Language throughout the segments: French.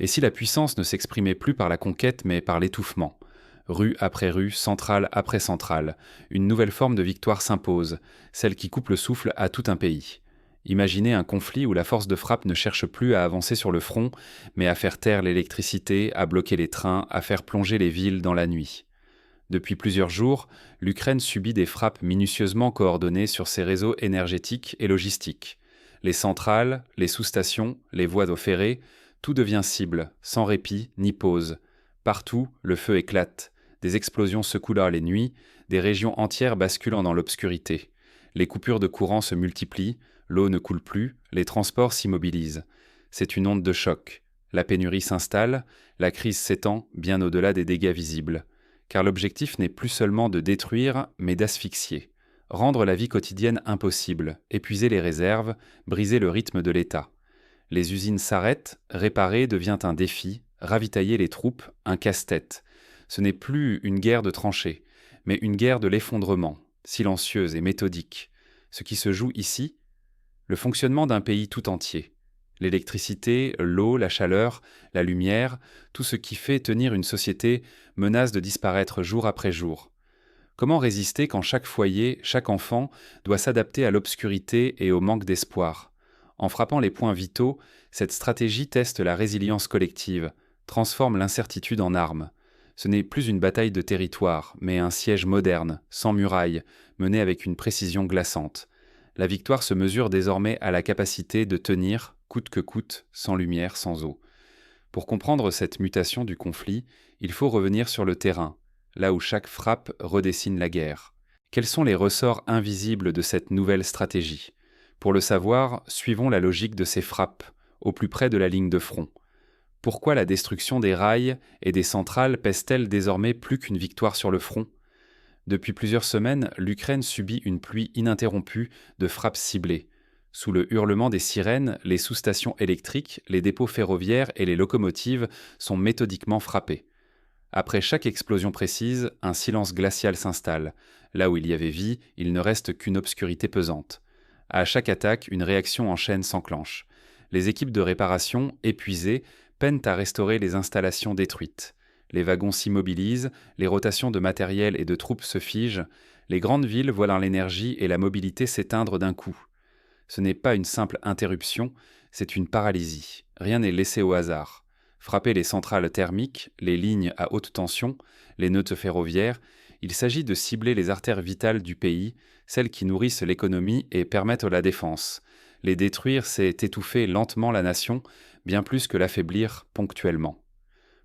Et si la puissance ne s'exprimait plus par la conquête mais par l'étouffement? Rue après rue, centrale après centrale, une nouvelle forme de victoire s'impose, celle qui coupe le souffle à tout un pays. Imaginez un conflit où la force de frappe ne cherche plus à avancer sur le front, mais à faire taire l'électricité, à bloquer les trains, à faire plonger les villes dans la nuit. Depuis plusieurs jours, l'Ukraine subit des frappes minutieusement coordonnées sur ses réseaux énergétiques et logistiques. Les centrales, les sous-stations, les voies d'eau ferrées, tout devient cible, sans répit ni pause. Partout, le feu éclate. Des explosions secouent les nuits, des régions entières basculant dans l'obscurité. Les coupures de courant se multiplient, l'eau ne coule plus, les transports s'immobilisent. C'est une onde de choc. La pénurie s'installe, la crise s'étend bien au-delà des dégâts visibles. Car l'objectif n'est plus seulement de détruire, mais d'asphyxier. Rendre la vie quotidienne impossible, épuiser les réserves, briser le rythme de l'État. Les usines s'arrêtent, réparer devient un défi, ravitailler les troupes, un casse-tête. Ce n'est plus une guerre de tranchées, mais une guerre de l'effondrement, silencieuse et méthodique. Ce qui se joue ici, le fonctionnement d'un pays tout entier. L'électricité, l'eau, la chaleur, la lumière, tout ce qui fait tenir une société menace de disparaître jour après jour. Comment résister quand chaque foyer, chaque enfant doit s'adapter à l'obscurité et au manque d'espoir? En frappant les points vitaux, cette stratégie teste la résilience collective, transforme l'incertitude en arme. Ce n'est plus une bataille de territoire, mais un siège moderne, sans murailles, mené avec une précision glaçante. La victoire se mesure désormais à la capacité de tenir, coûte que coûte, sans lumière, sans eau. Pour comprendre cette mutation du conflit, il faut revenir sur le terrain, là où chaque frappe redessine la guerre. Quels sont les ressorts invisibles de cette nouvelle stratégie? Pour le savoir, suivons la logique de ces frappes, au plus près de la ligne de front. Pourquoi la destruction des rails et des centrales pèse-t-elle désormais plus qu'une victoire sur le front? Depuis plusieurs semaines, l'Ukraine subit une pluie ininterrompue de frappes ciblées. Sous le hurlement des sirènes, les sous-stations électriques, les dépôts ferroviaires et les locomotives sont méthodiquement frappés. Après chaque explosion précise, un silence glacial s'installe. Là où il y avait vie, il ne reste qu'une obscurité pesante. À chaque attaque, une réaction en chaîne s'enclenche. Les équipes de réparation, épuisées, peinent à restaurer les installations détruites. Les wagons s'immobilisent, les rotations de matériel et de troupes se figent, les grandes villes voient l'énergie et la mobilité s'éteindre d'un coup. Ce n'est pas une simple interruption, c'est une paralysie. Rien n'est laissé au hasard. Frapper les centrales thermiques, les lignes à haute tension, les nœuds ferroviaires, il s'agit de cibler les artères vitales du pays, celles qui nourrissent l'économie et permettent la défense. Les détruire, c'est étouffer lentement la nation, bien plus que l'affaiblir ponctuellement.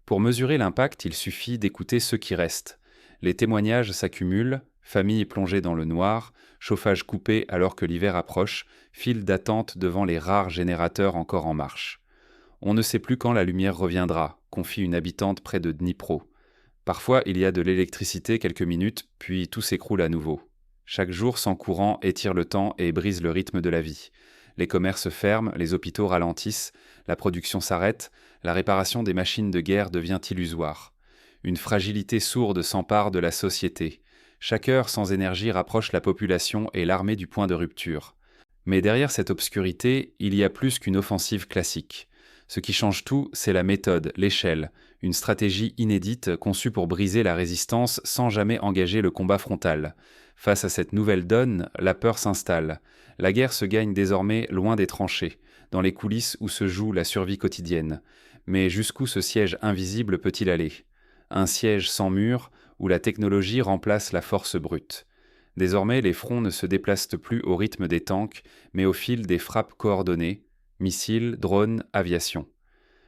Pour mesurer l'impact, il suffit d'écouter ceux qui restent. Les témoignages s'accumulent, familles plongées dans le noir, chauffage coupé alors que l'hiver approche, files d'attente devant les rares générateurs encore en marche. On ne sait plus quand la lumière reviendra, confie une habitante près de Dnipro. Parfois, il y a de l'électricité quelques minutes, puis tout s'écroule à nouveau. Chaque jour sans courant étire le temps et brise le rythme de la vie. Les commerces ferment, les hôpitaux ralentissent, la production s'arrête, la réparation des machines de guerre devient illusoire. Une fragilité sourde s'empare de la société. Chaque heure sans énergie rapproche la population et l'armée du point de rupture. Mais derrière cette obscurité, il y a plus qu'une offensive classique. Ce qui change tout, c'est la méthode, l'échelle, une stratégie inédite conçue pour briser la résistance sans jamais engager le combat frontal. Face à cette nouvelle donne, la peur s'installe. La guerre se gagne désormais loin des tranchées, dans les coulisses où se joue la survie quotidienne. Mais jusqu'où ce siège invisible peut-il aller? Un siège sans mur, où la technologie remplace la force brute. Désormais, les fronts ne se déplacent plus au rythme des tanks, mais au fil des frappes coordonnées, missiles, drones, aviation.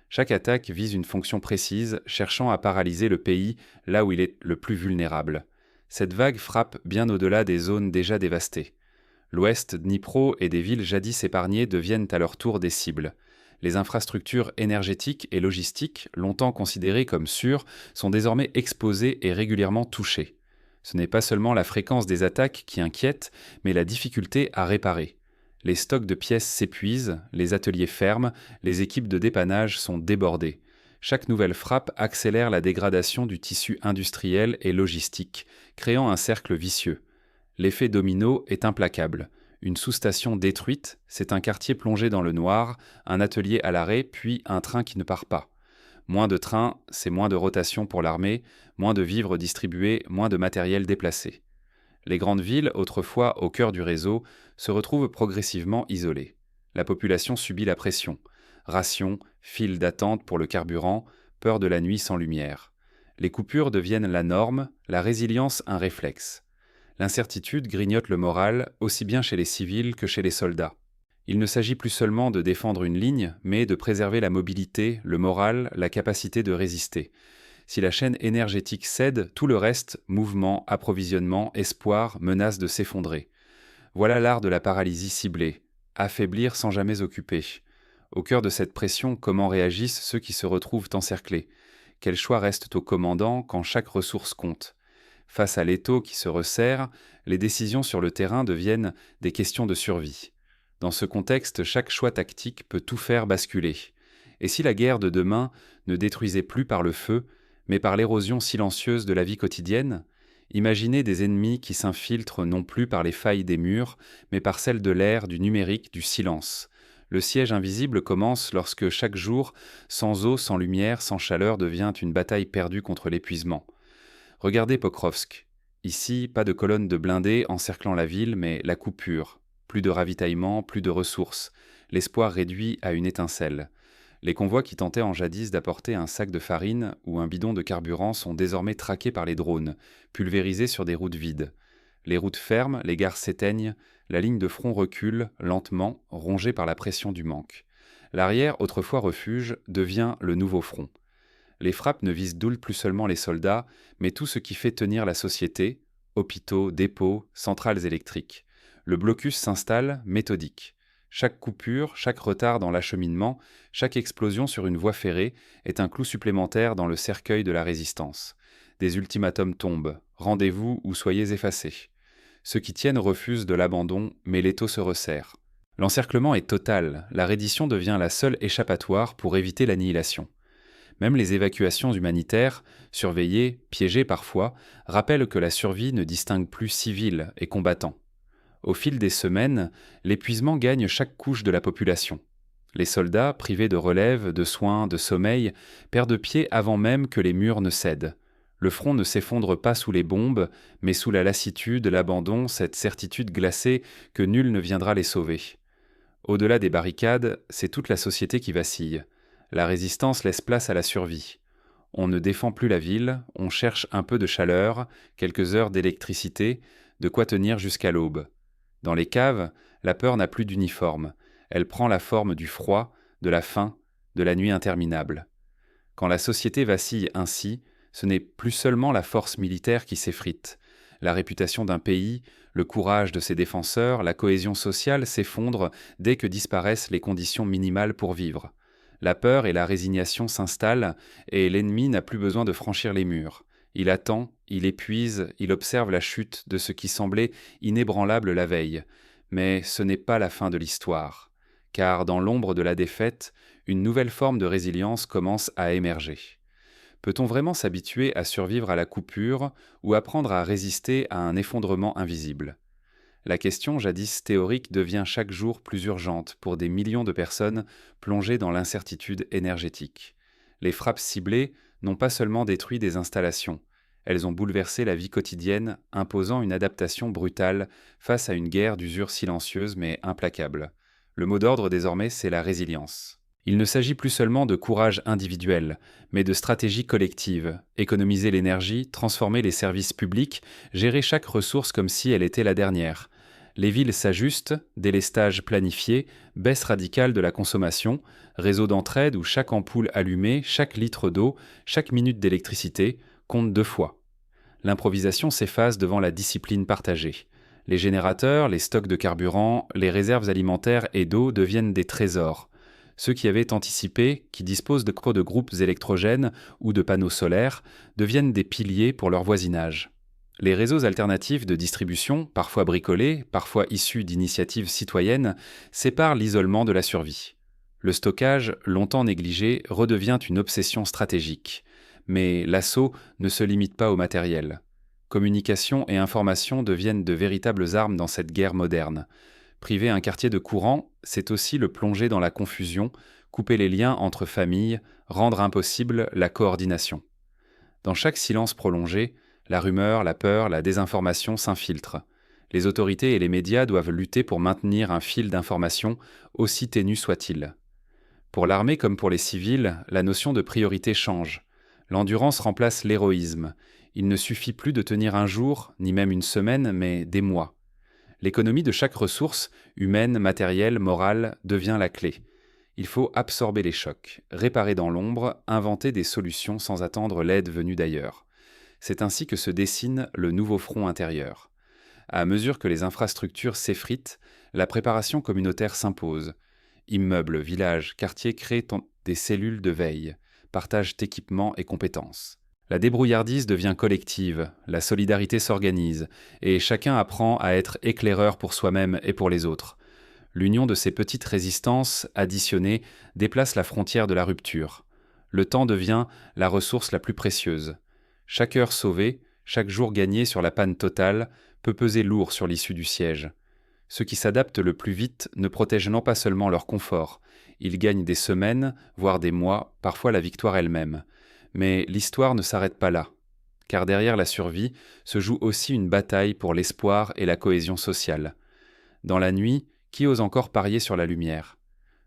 Chaque attaque vise une fonction précise, cherchant à paralyser le pays là où il est le plus vulnérable. Cette vague frappe bien au-delà des zones déjà dévastées. L'ouest, Dnipro et des villes jadis épargnées deviennent à leur tour des cibles. Les infrastructures énergétiques et logistiques, longtemps considérées comme sûres, sont désormais exposées et régulièrement touchées. Ce n'est pas seulement la fréquence des attaques qui inquiète, mais la difficulté à réparer. Les stocks de pièces s'épuisent, les ateliers ferment, les équipes de dépannage sont débordées. Chaque nouvelle frappe accélère la dégradation du tissu industriel et logistique, créant un cercle vicieux. L'effet domino est implacable. Une sous-station détruite, c'est un quartier plongé dans le noir, un atelier à l'arrêt, puis un train qui ne part pas. Moins de trains, c'est moins de rotation pour l'armée, moins de vivres distribués, moins de matériel déplacé. Les grandes villes, autrefois au cœur du réseau, se retrouvent progressivement isolées. La population subit la pression. Rations, files d'attente pour le carburant, peur de la nuit sans lumière. Les coupures deviennent la norme, la résilience un réflexe. L'incertitude grignote le moral, aussi bien chez les civils que chez les soldats. Il ne s'agit plus seulement de défendre une ligne, mais de préserver la mobilité, le moral, la capacité de résister. Si la chaîne énergétique cède, tout le reste, mouvement, approvisionnement, espoir, menace de s'effondrer. Voilà l'art de la paralysie ciblée, affaiblir sans jamais occuper. Au cœur de cette pression, comment réagissent ceux qui se retrouvent encerclés? Quels choix restent aux commandants quand chaque ressource compte? Face à l'étau qui se resserre, les décisions sur le terrain deviennent des questions de survie. Dans ce contexte, chaque choix tactique peut tout faire basculer. Et si la guerre de demain ne détruisait plus par le feu, mais par l'érosion silencieuse de la vie quotidienne? Imaginez des ennemis qui s'infiltrent non plus par les failles des murs, mais par celles de l'air, du numérique, du silence. Le siège invisible commence lorsque chaque jour, sans eau, sans lumière, sans chaleur, devient une bataille perdue contre l'épuisement. Regardez Pokrovsk. Ici, pas de colonnes de blindés encerclant la ville, mais la coupure. Plus de ravitaillement, plus de ressources. L'espoir réduit à une étincelle. Les convois qui tentaient en jadis d'apporter un sac de farine ou un bidon de carburant sont désormais traqués par les drones, pulvérisés sur des routes vides. Les routes ferment, les gares s'éteignent, la ligne de front recule, lentement, rongée par la pression du manque. L'arrière, autrefois refuge, devient le nouveau front. Les frappes ne visent donc plus seulement les soldats, mais tout ce qui fait tenir la société, hôpitaux, dépôts, centrales électriques. Le blocus s'installe, méthodique. Chaque coupure, chaque retard dans l'acheminement, chaque explosion sur une voie ferrée est un clou supplémentaire dans le cercueil de la résistance. Des ultimatums tombent, rendez-vous ou soyez effacés. Ceux qui tiennent refusent de l'abandon, mais l'étau se resserre. L'encerclement est total, la reddition devient la seule échappatoire pour éviter l'annihilation. Même les évacuations humanitaires, surveillées, piégées parfois, rappellent que la survie ne distingue plus civils et combattants. Au fil des semaines, l'épuisement gagne chaque couche de la population. Les soldats, privés de relève, de soins, de sommeil, perdent pied avant même que les murs ne cèdent. Le front ne s'effondre pas sous les bombes, mais sous la lassitude, l'abandon, cette certitude glacée que nul ne viendra les sauver. Au-delà des barricades, c'est toute la société qui vacille. La résistance laisse place à la survie. On ne défend plus la ville, on cherche un peu de chaleur, quelques heures d'électricité, de quoi tenir jusqu'à l'aube. Dans les caves, la peur n'a plus d'uniforme. Elle prend la forme du froid, de la faim, de la nuit interminable. Quand la société vacille ainsi, ce n'est plus seulement la force militaire qui s'effrite. La réputation d'un pays, le courage de ses défenseurs, la cohésion sociale s'effondrent dès que disparaissent les conditions minimales pour vivre. La peur et la résignation s'installent et l'ennemi n'a plus besoin de franchir les murs. Il attend, il épuise, il observe la chute de ce qui semblait inébranlable la veille. Mais ce n'est pas la fin de l'histoire, car dans l'ombre de la défaite, une nouvelle forme de résilience commence à émerger. Peut-on vraiment s'habituer à survivre à la coupure ou apprendre à résister à un effondrement invisible? La question jadis théorique devient chaque jour plus urgente pour des millions de personnes plongées dans l'incertitude énergétique. Les frappes ciblées n'ont pas seulement détruit des installations, elles ont bouleversé la vie quotidienne, imposant une adaptation brutale face à une guerre d'usure silencieuse mais implacable. Le mot d'ordre désormais, c'est la résilience. Il ne s'agit plus seulement de courage individuel, mais de stratégie collective, économiser l'énergie, transformer les services publics, gérer chaque ressource comme si elle était la dernière. Les villes s'ajustent, délestage planifié, baisse radicale de la consommation, réseau d'entraide où chaque ampoule allumée, chaque litre d'eau, chaque minute d'électricité compte 2 fois. L'improvisation s'efface devant la discipline partagée. Les générateurs, les stocks de carburant, les réserves alimentaires et d'eau deviennent des trésors. Ceux qui avaient anticipé, qui disposent de groupes électrogènes ou de panneaux solaires, deviennent des piliers pour leur voisinage. Les réseaux alternatifs de distribution, parfois bricolés, parfois issus d'initiatives citoyennes, séparent l'isolement de la survie. Le stockage, longtemps négligé, redevient une obsession stratégique. Mais l'assaut ne se limite pas au matériel. Communication et information deviennent de véritables armes dans cette guerre moderne. Priver un quartier de courant, c'est aussi le plonger dans la confusion, couper les liens entre familles, rendre impossible la coordination. Dans chaque silence prolongé, la rumeur, la peur, la désinformation s'infiltrent. Les autorités et les médias doivent lutter pour maintenir un fil d'information, aussi ténu soit-il. Pour l'armée comme pour les civils, la notion de priorité change. L'endurance remplace l'héroïsme. Il ne suffit plus de tenir un jour, ni même une semaine, mais des mois. L'économie de chaque ressource, humaine, matérielle, morale, devient la clé. Il faut absorber les chocs, réparer dans l'ombre, inventer des solutions sans attendre l'aide venue d'ailleurs. C'est ainsi que se dessine le nouveau front intérieur. À mesure que les infrastructures s'effritent, la préparation communautaire s'impose. Immeubles, villages, quartiers créent des cellules de veille, partagent équipements et compétences. La débrouillardise devient collective, la solidarité s'organise, et chacun apprend à être éclaireur pour soi-même et pour les autres. L'union de ces petites résistances, additionnées, déplace la frontière de la rupture. Le temps devient la ressource la plus précieuse. Chaque heure sauvée, chaque jour gagné sur la panne totale, peut peser lourd sur l'issue du siège. Ceux qui s'adaptent le plus vite ne protègent non pas seulement leur confort, ils gagnent des semaines, voire des mois, parfois la victoire elle-même. Mais l'histoire ne s'arrête pas là, car derrière la survie se joue aussi une bataille pour l'espoir et la cohésion sociale. Dans la nuit, qui ose encore parier sur la lumière ?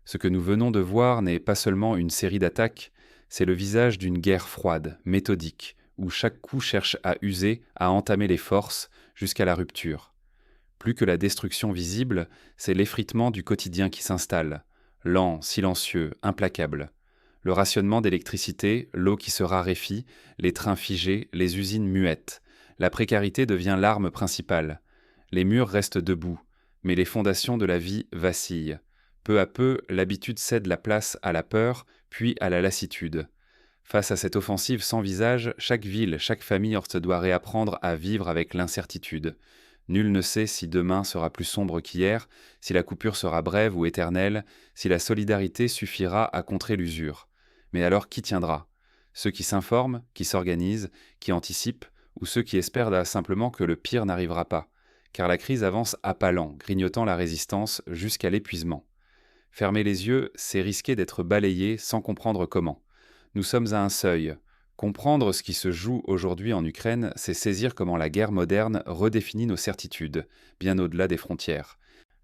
Ce que nous venons de voir n'est pas seulement une série d'attaques, c'est le visage d'une guerre froide, méthodique, où chaque coup cherche à user, à entamer les forces, jusqu'à la rupture. Plus que la destruction visible, c'est l'effritement du quotidien qui s'installe, lent, silencieux, implacable. Le rationnement d'électricité, l'eau qui se raréfie, les trains figés, les usines muettes. La précarité devient l'arme principale. Les murs restent debout, mais les fondations de la vie vacillent. Peu à peu, l'habitude cède la place à la peur, puis à la lassitude. Face à cette offensive sans visage, chaque ville, chaque famille se doit réapprendre à vivre avec l'incertitude. Nul ne sait si demain sera plus sombre qu'hier, si la coupure sera brève ou éternelle, si la solidarité suffira à contrer l'usure. Mais alors qui tiendra ? Ceux qui s'informent, qui s'organisent, qui anticipent, ou ceux qui espèrent simplement que le pire n'arrivera pas ? Car la crise avance à pas lents, grignotant la résistance jusqu'à l'épuisement. Fermer les yeux, c'est risquer d'être balayé sans comprendre comment. Nous sommes à un seuil. Comprendre ce qui se joue aujourd'hui en Ukraine, c'est saisir comment la guerre moderne redéfinit nos certitudes, bien au-delà des frontières.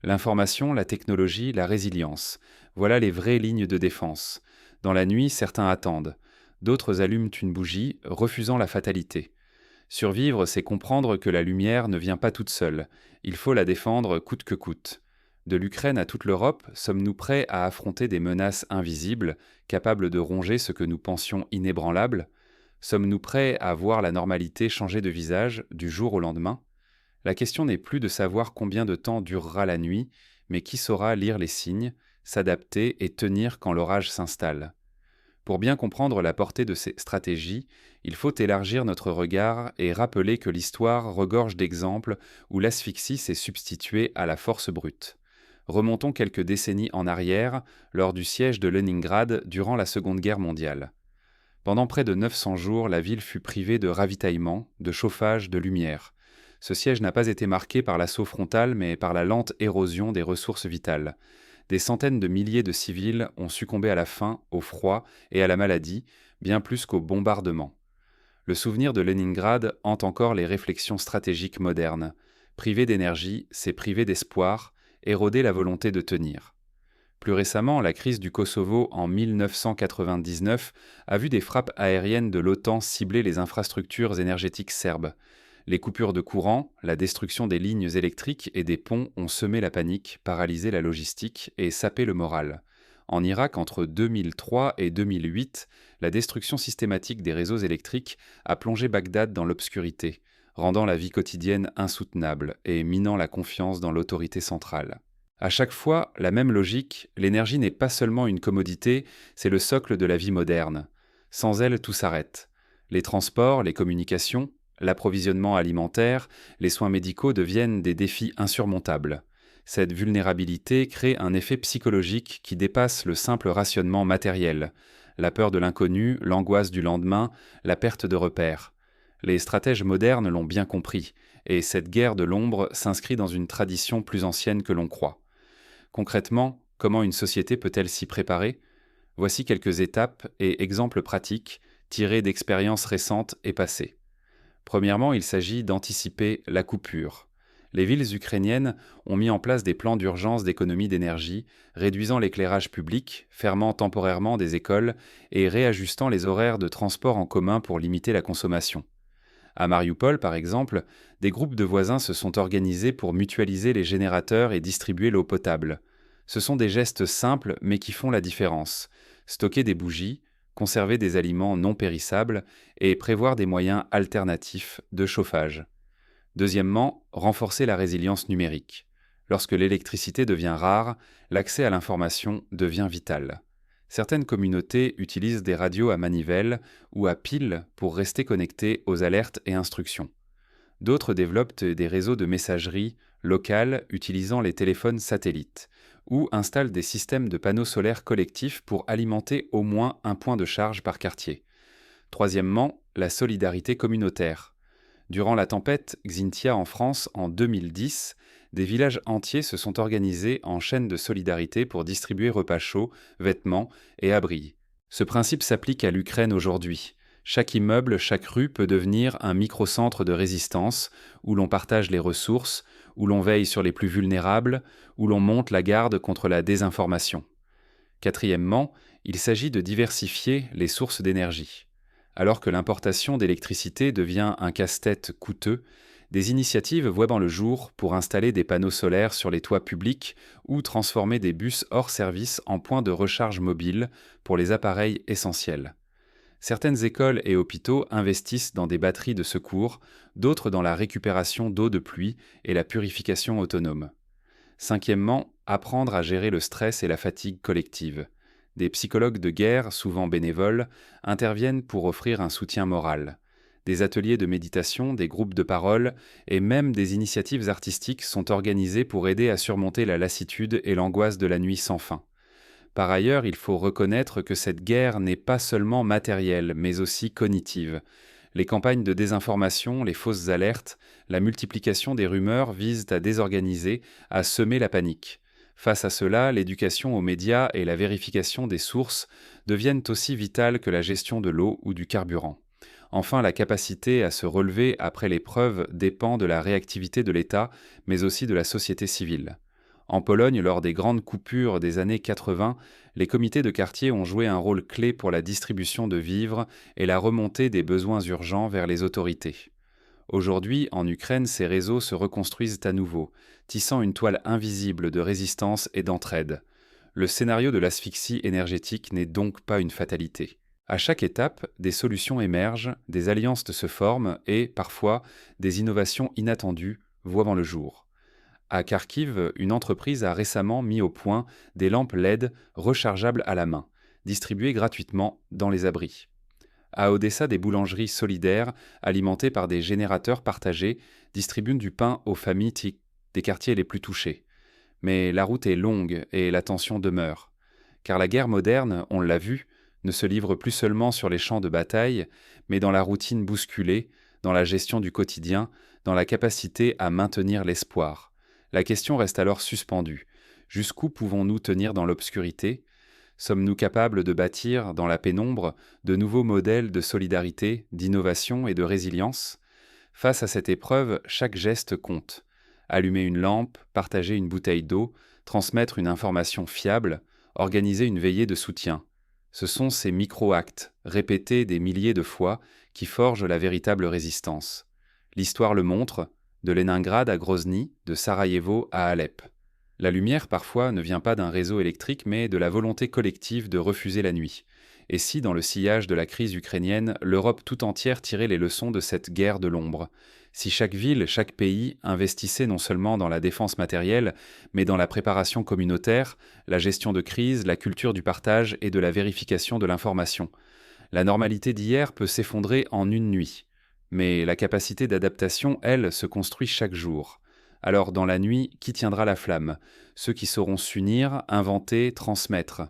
L'information, la technologie, la résilience, voilà les vraies lignes de défense. Dans la nuit, certains attendent. D'autres allument une bougie, refusant la fatalité. Survivre, c'est comprendre que la lumière ne vient pas toute seule. Il faut la défendre coûte que coûte. De l'Ukraine à toute l'Europe, sommes-nous prêts à affronter des menaces invisibles, capables de ronger ce que nous pensions inébranlable ? Sommes-nous prêts à voir la normalité changer de visage du jour au lendemain ? La question n'est plus de savoir combien de temps durera la nuit, mais qui saura lire les signes, s'adapter et tenir quand l'orage s'installe. Pour bien comprendre la portée de ces stratégies, il faut élargir notre regard et rappeler que l'histoire regorge d'exemples où l'asphyxie s'est substituée à la force brute. Remontons quelques décennies en arrière, lors du siège de Leningrad durant la Seconde Guerre mondiale. Pendant près de 900 jours, la ville fut privée de ravitaillement, de chauffage, de lumière. Ce siège n'a pas été marqué par l'assaut frontal, mais par la lente érosion des ressources vitales. Des centaines de milliers de civils ont succombé à la faim, au froid et à la maladie, bien plus qu'au bombardement. Le souvenir de Leningrad hante encore les réflexions stratégiques modernes. Priver d'énergie, c'est priver d'espoir, éroder la volonté de tenir. Plus récemment, la crise du Kosovo en 1999 a vu des frappes aériennes de l'OTAN cibler les infrastructures énergétiques serbes. Les coupures de courant, la destruction des lignes électriques et des ponts ont semé la panique, paralysé la logistique et sapé le moral. En Irak, entre 2003 et 2008, la destruction systématique des réseaux électriques a plongé Bagdad dans l'obscurité, rendant la vie quotidienne insoutenable et minant la confiance dans l'autorité centrale. À chaque fois, la même logique, l'énergie n'est pas seulement une commodité, c'est le socle de la vie moderne. Sans elle, tout s'arrête. Les transports, les communications, l'approvisionnement alimentaire, les soins médicaux deviennent des défis insurmontables. Cette vulnérabilité crée un effet psychologique qui dépasse le simple rationnement matériel. La peur de l'inconnu, l'angoisse du lendemain, la perte de repères. Les stratèges modernes l'ont bien compris, et cette guerre de l'ombre s'inscrit dans une tradition plus ancienne que l'on croit. Concrètement, comment une société peut-elle s'y préparer ? Voici quelques étapes et exemples pratiques tirés d'expériences récentes et passées. Premièrement, il s'agit d'anticiper la coupure. Les villes ukrainiennes ont mis en place des plans d'urgence d'économie d'énergie, réduisant l'éclairage public, fermant temporairement des écoles et réajustant les horaires de transport en commun pour limiter la consommation. À Mariupol, par exemple, des groupes de voisins se sont organisés pour mutualiser les générateurs et distribuer l'eau potable. Ce sont des gestes simples mais qui font la différence. Stocker des bougies, conserver des aliments non périssables et prévoir des moyens alternatifs de chauffage. Deuxièmement, renforcer la résilience numérique. Lorsque l'électricité devient rare, l'accès à l'information devient vital. Certaines communautés utilisent des radios à manivelle ou à pile pour rester connectées aux alertes et instructions. D'autres développent des réseaux de messagerie locale utilisant les téléphones satellites ou installent des systèmes de panneaux solaires collectifs pour alimenter au moins un point de charge par quartier. Troisièmement, la solidarité communautaire. Durant la tempête Xynthia en France en 2010, des villages entiers se sont organisés en chaîne de solidarité pour distribuer repas chauds, vêtements et abris. Ce principe s'applique à l'Ukraine aujourd'hui. Chaque immeuble, chaque rue peut devenir un microcentre de résistance où l'on partage les ressources, où l'on veille sur les plus vulnérables, où l'on monte la garde contre la désinformation. Quatrièmement, il s'agit de diversifier les sources d'énergie. Alors que l'importation d'électricité devient un casse-tête coûteux, des initiatives voient le jour pour installer des panneaux solaires sur les toits publics ou transformer des bus hors service en points de recharge mobile pour les appareils essentiels. Certaines écoles et hôpitaux investissent dans des batteries de secours, d'autres dans la récupération d'eau de pluie et la purification autonome. Cinquièmement, apprendre à gérer le stress et la fatigue collective. Des psychologues de guerre, souvent bénévoles, interviennent pour offrir un soutien moral. Des ateliers de méditation, des groupes de parole et même des initiatives artistiques sont organisés pour aider à surmonter la lassitude et l'angoisse de la nuit sans fin. Par ailleurs, il faut reconnaître que cette guerre n'est pas seulement matérielle, mais aussi cognitive. Les campagnes de désinformation, les fausses alertes, la multiplication des rumeurs visent à désorganiser, à semer la panique. Face à cela, l'éducation aux médias et la vérification des sources deviennent aussi vitales que la gestion de l'eau ou du carburant. Enfin, la capacité à se relever après l'épreuve dépend de la réactivité de l'État, mais aussi de la société civile. En Pologne, lors des grandes coupures des années 80, les comités de quartier ont joué un rôle clé pour la distribution de vivres et la remontée des besoins urgents vers les autorités. Aujourd'hui, en Ukraine, ces réseaux se reconstruisent à nouveau, tissant une toile invisible de résistance et d'entraide. Le scénario de l'asphyxie énergétique n'est donc pas une fatalité. À chaque étape, des solutions émergent, des alliances se forment et, parfois, des innovations inattendues voient le jour. À Kharkiv, une entreprise a récemment mis au point des lampes LED rechargeables à la main, distribuées gratuitement dans les abris. À Odessa, des boulangeries solidaires, alimentées par des générateurs partagés, distribuent du pain aux familles des quartiers les plus touchés. Mais la route est longue et la tension demeure. Car la guerre moderne, on l'a vu, ne se livre plus seulement sur les champs de bataille, mais dans la routine bousculée, dans la gestion du quotidien, dans la capacité à maintenir l'espoir. La question reste alors suspendue. Jusqu'où pouvons-nous tenir dans l'obscurité ? Sommes-nous capables de bâtir, dans la pénombre, de nouveaux modèles de solidarité, d'innovation et de résilience ? Face à cette épreuve, chaque geste compte. Allumer une lampe, partager une bouteille d'eau, transmettre une information fiable, organiser une veillée de soutien. Ce sont ces micro-actes, répétés des milliers de fois, qui forgent la véritable résistance. L'histoire le montre, de Leningrad à Grozny, de Sarajevo à Alep. La lumière, parfois, ne vient pas d'un réseau électrique, mais de la volonté collective de refuser la nuit. Et si, dans le sillage de la crise ukrainienne, l'Europe tout entière tirait les leçons de cette guerre de l'ombre ? Si chaque ville, chaque pays investissait non seulement dans la défense matérielle, mais dans la préparation communautaire, la gestion de crise, la culture du partage et de la vérification de l'information. La normalité d'hier peut s'effondrer en une nuit. Mais la capacité d'adaptation, elle, se construit chaque jour. Alors, dans la nuit, qui tiendra la flamme ? Ceux qui sauront s'unir, inventer, transmettre.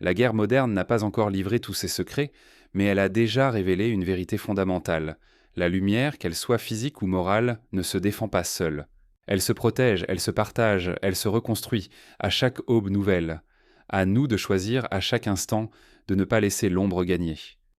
La guerre moderne n'a pas encore livré tous ses secrets, mais elle a déjà révélé une vérité fondamentale. La lumière, qu'elle soit physique ou morale, ne se défend pas seule. Elle se protège, elle se partage, elle se reconstruit, à chaque aube nouvelle. À nous de choisir à chaque instant de ne pas laisser l'ombre gagner.